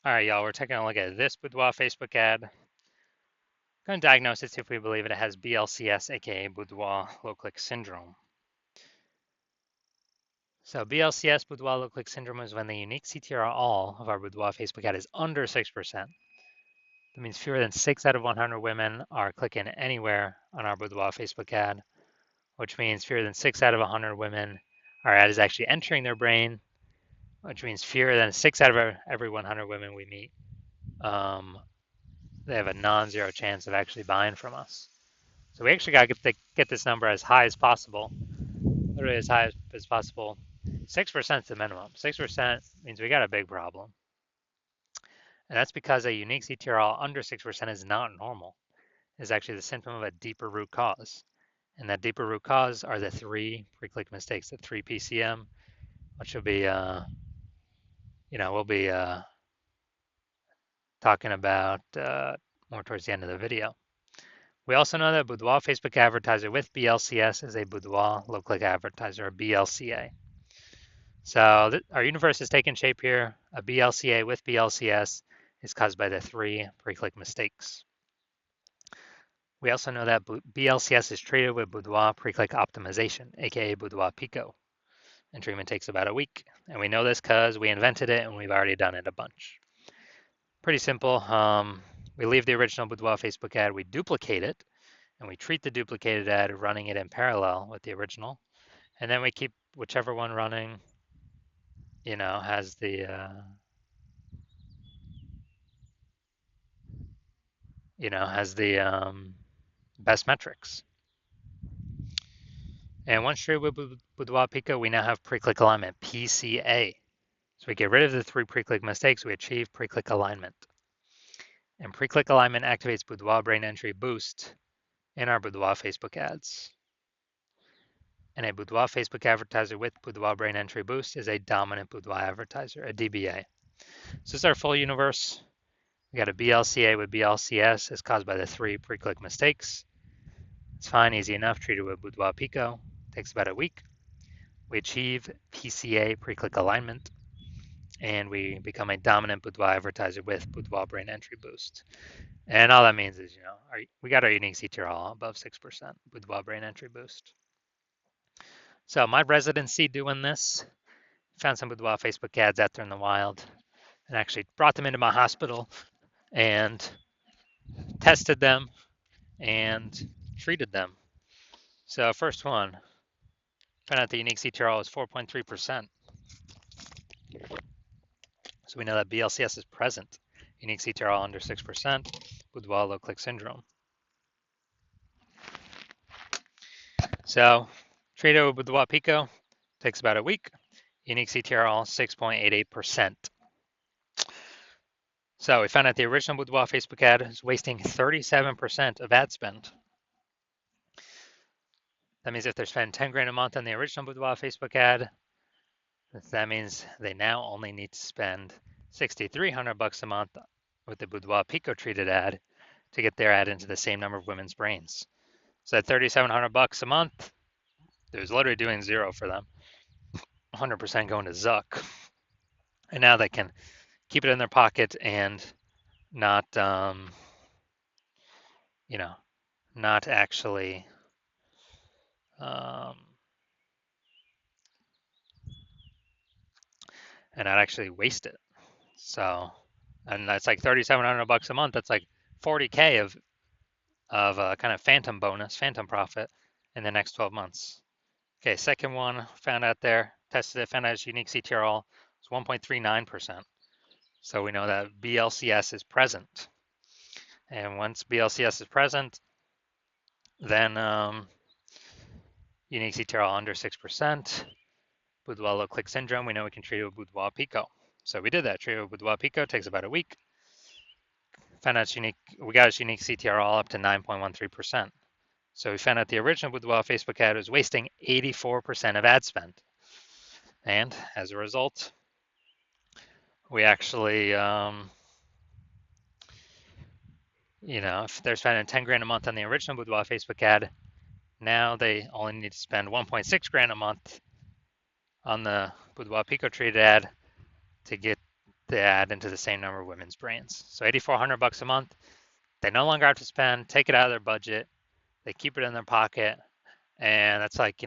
All right, y'all, we're taking a look at this Boudoir Facebook ad. Going to diagnose it, see if we believe it has BLCS, aka Boudoir Low Click Syndrome. So BLCS, Boudoir Low Click Syndrome, is when the unique CTR all of our Boudoir Facebook ad is under 6%. That means fewer than 6 out of 100 women are clicking anywhere on our Boudoir Facebook ad, which means fewer than 6 out of 100 women, our ad is actually entering their brain, which means fewer than 6 out of every 100 women we meet. They have a non-zero chance of actually buying from us. So we actually got to get this number as high as possible, literally as high as possible. 6% is the minimum. 6% means we got a big problem. And that's because a unique CTRL under 6% is not normal. It's actually the symptom of a deeper root cause. And that deeper root cause are the 3 pre-click mistakes, the 3 PCM, which will be, we'll be talking about more towards the end of the video. We also know that Boudoir Facebook advertiser with BLCS is a Boudoir low click advertiser, or BLCA. So our universe is taking shape here. A BLCA with BLCS is caused by the 3 pre-click mistakes. We also know that BLCS is treated with Boudoir pre-click optimization, aka Boudoir Pico, and treatment takes about a week. And we know this because we invented it and we've already done it a bunch. Pretty simple. We leave the original Boudoir Facebook ad, we duplicate it, and we treat the duplicated ad running it in parallel with the original, and then we keep whichever one running, has the best metrics. And once treated with Boudoir Pico, we now have pre-click alignment, PCA. So we get rid of the 3 pre-click mistakes, we achieve pre-click alignment. And pre-click alignment activates Boudoir brain entry boost in our Boudoir Facebook ads. And a Boudoir Facebook advertiser with Boudoir brain entry boost is a dominant Boudoir advertiser, a DBA. So this is our full universe. We got a BLCA with BLCS is caused by the 3 pre-click mistakes. It's fine, easy enough, treated with Boudoir Pico. Takes about a week. We achieve PCA pre-click alignment, and we become a dominant Boudoir advertiser with Boudoir brain entry boost. And all that means is, we got our unique CTR all above 6% Boudoir brain entry boost. So my residency doing this, found some Boudoir Facebook ads out there in the wild, and actually brought them into my hospital and tested them and treated them. So first one, found out the unique CTRL is 4.3%. So we know that BLCS is present. Unique CTRL under 6%, Boudoir low click syndrome. So treated with Boudoir Pico, takes about a week. Unique CTRL 6.88%. So we found out the original Boudoir Facebook ad is wasting 37% of ad spend. That means if they're spending 10 grand a month on the original Boudoir Facebook ad, that means they now only need to spend $6,300 a month with the Boudoir Pico treated ad to get their ad into the same number of women's brains. So at $3,700 a month, there's literally doing zero for them. 100% going to Zuck. And now they can keep it in their pocket and not, not actually and not actually waste it. So, and that's like $3,700 a month. That's like 40K of kind of phantom bonus, phantom profit in the next 12 months. Okay, second one found out there, tested it, found out its unique CTRL is 1.39%. So we know that BLCS is present. And once BLCS is present, then unique CTRL under 6%, Boudoir low click syndrome, we know we can treat it with Boudoir Pico. So we did that, treated with Boudoir Pico, takes about a week. Found out its unique, we got its unique CTRL all up to 9.13%. So we found out the original Boudoir Facebook ad was wasting 84% of ad spend. And as a result, we actually, if they're spending 10 grand a month on the original Boudoir Facebook ad, now they only need to spend 1.6 grand a month on the Boudoir Pico treated ad to get the ad into the same number of women's brains. So $8,400 a month. They no longer have to spend, take it out of their budget. They keep it in their pocket. And that's like,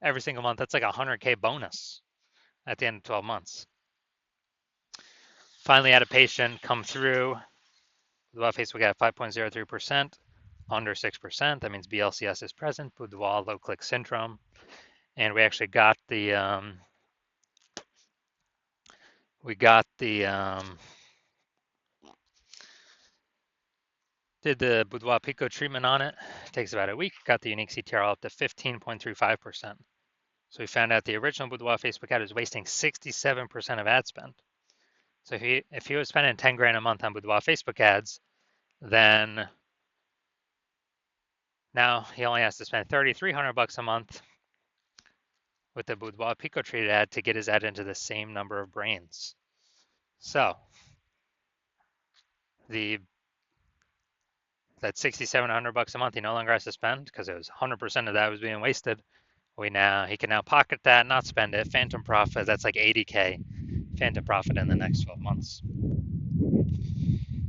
every single month, that's like a 100K bonus at the end of 12 months. Finally had a patient come through. Boudoir Facebook at 5.03%, under 6%. That means BLCS is present, Boudoir low click syndrome. And we actually got the did the Boudoir Pico treatment on it. It takes about a week. Got the unique CTR up to 15.35%. So we found out the original Boudoir Facebook ad was wasting 67% of ad spend. So if he was spending 10 grand a month on Boudoir Facebook ads, then now he only has to spend $3,300 a month with the Boudoir Pico treated ad to get his ad into the same number of brains. So that $6,700 a month he no longer has to spend because it was 100% of that was being wasted. He can now pocket that, not spend it. Phantom profit, that's like 80K phantom profit in the next 12 months.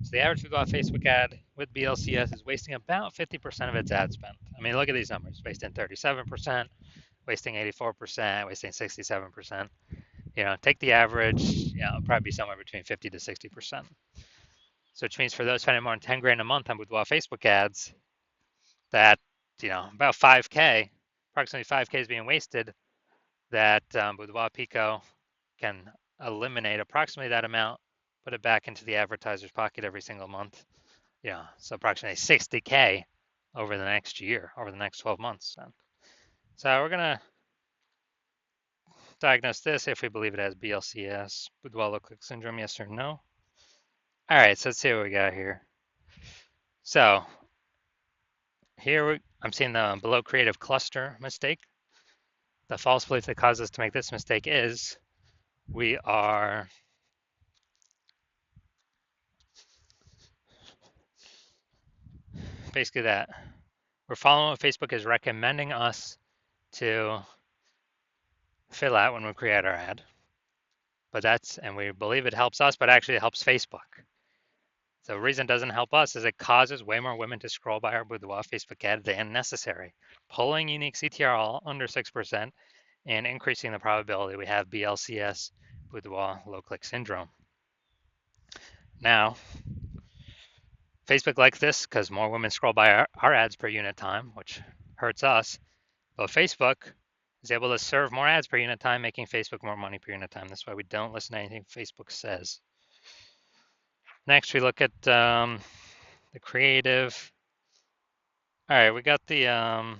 So the average Boudoir Facebook ad with BLCS is wasting about 50% of its ad spend. I mean, look at these numbers: wasting 37%, wasting 84%, wasting 67%. Take the average. It'll probably be somewhere between 50 to 60%. So which means for those spending more than 10 grand a month on Boudoir Facebook ads, that about 5K, approximately 5K is being wasted. That Boudoir Pico can eliminate approximately that amount, put it back into the advertiser's pocket every single month. So approximately 60K over the next year, over the next 12 months. So we're gonna diagnose this if we believe it has BLCS, Boudoir low click syndrome, yes or no. All right, so let's see what we got here. So here I'm seeing the below creative cluster mistake. The false belief that caused us to make this mistake is we are basically that we're following what Facebook is recommending us to fill out when we create our ad. And we believe it helps us, but actually it helps Facebook. The reason it doesn't help us is it causes way more women to scroll by our Boudoir Facebook ad than necessary, pulling unique CTR under 6% and increasing the probability we have BLCS, Boudoir low click syndrome. Now, Facebook likes this because more women scroll by our ads per unit time, which hurts us. But Facebook is able to serve more ads per unit time, making Facebook more money per unit time. That's why we don't listen to anything Facebook says. Next, we look at the creative. All right, we got the,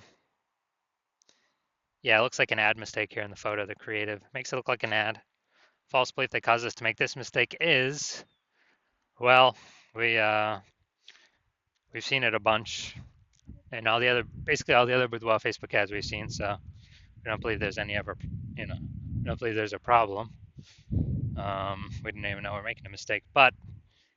it looks like an ad mistake here in the photo. The creative makes it look like an ad. False belief that causes us to make this mistake is, well, we've seen it a bunch, and basically all the other Boudoir Facebook ads we've seen. So we don't believe there's we don't believe there's a problem. We didn't even know we're making a mistake, but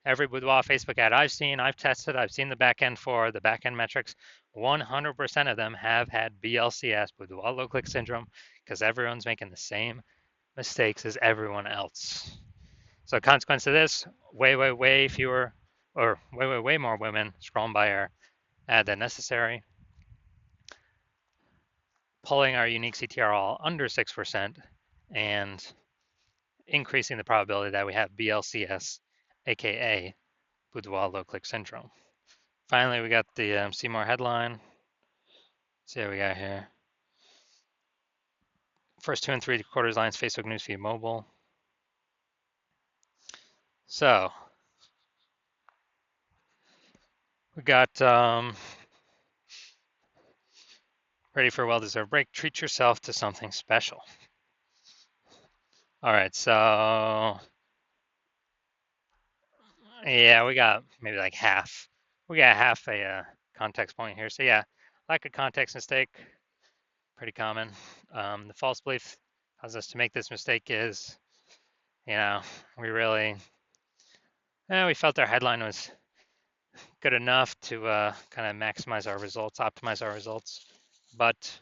every Boudoir Facebook ad I've seen, I've tested, I've seen the backend for the backend metrics. 100% of them have had BLCS, Boudoir low click syndrome, because everyone's making the same mistakes as everyone else. So consequence of this, way more women scrolling by our ad than necessary, pulling our unique CTR all under 6%, and increasing the probability that we have BLCS, aka Boudoir low click syndrome. Finally, we got the see more headline. Let's see what we got here. First 2 and 3/4 lines, Facebook newsfeed mobile. So we got ready for a well-deserved break. Treat yourself to something special. All right, so yeah, we got maybe like half. We got half a context point here. So yeah, lack of context mistake, pretty common. The false belief causes us to make this mistake is, we felt our headline was good enough to kind of maximize our results, optimize our results. But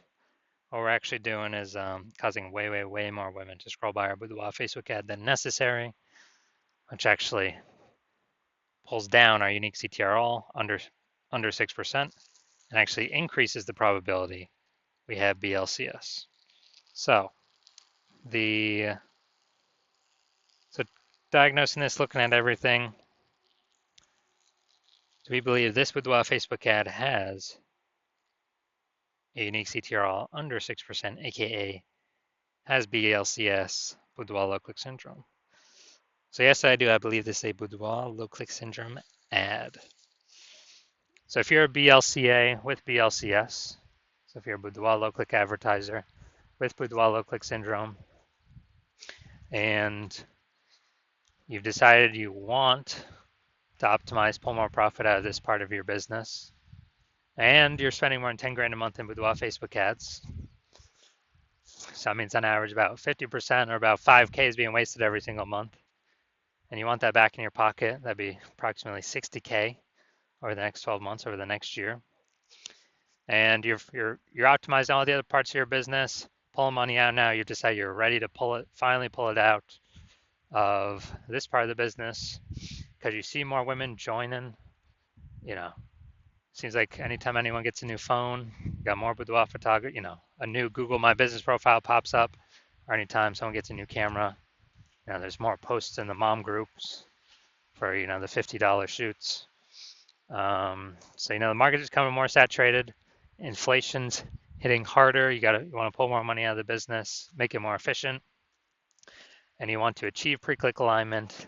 what we're actually doing is causing way more women to scroll by our Boudoir Facebook ad than necessary. which actually pulls down our unique CTRL under 6% and actually increases the probability we have BLCS. So so diagnosing this, looking at everything, do we believe this Boudoir Facebook ad has a unique CTRL under 6%, aka has BLCS, Boudoir low click syndrome? So yes, I do. I believe this is a Boudoir low click syndrome ad. So if you're a BLCA with BLCS, so if you're a Boudoir low click advertiser with Boudoir low click syndrome, and you've decided you want to optimize, pull more profit out of this part of your business, and you're spending more than 10 grand a month in Boudoir Facebook ads, so that means on average about 50% or about 5K is being wasted every single month, and you want that back in your pocket, that'd be approximately 60K over the next 12 months, over the next year. And you're optimizing all the other parts of your business, pulling money out now, you decide you're ready to finally pull it out of this part of the business because you see more women joining. Seems like anytime anyone gets a new phone, you got more boudoir photography, a new Google My Business profile pops up, or anytime someone gets a new camera, there's more posts in the mom groups for, the $50 shoots. So, the market is becoming more saturated. Inflation's hitting harder. You want to pull more money out of the business, make it more efficient, and you want to achieve pre-click alignment,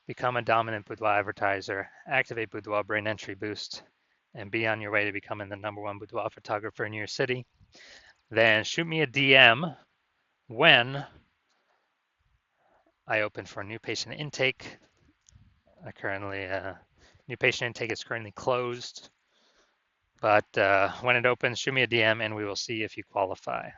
become a dominant boudoir advertiser, activate Boudoir brain entry boost, and be on your way to becoming the #1 boudoir photographer in your city, then shoot me a DM when I open for new patient intake. New patient intake is currently closed, but when it opens, shoot me a DM and we will see if you qualify.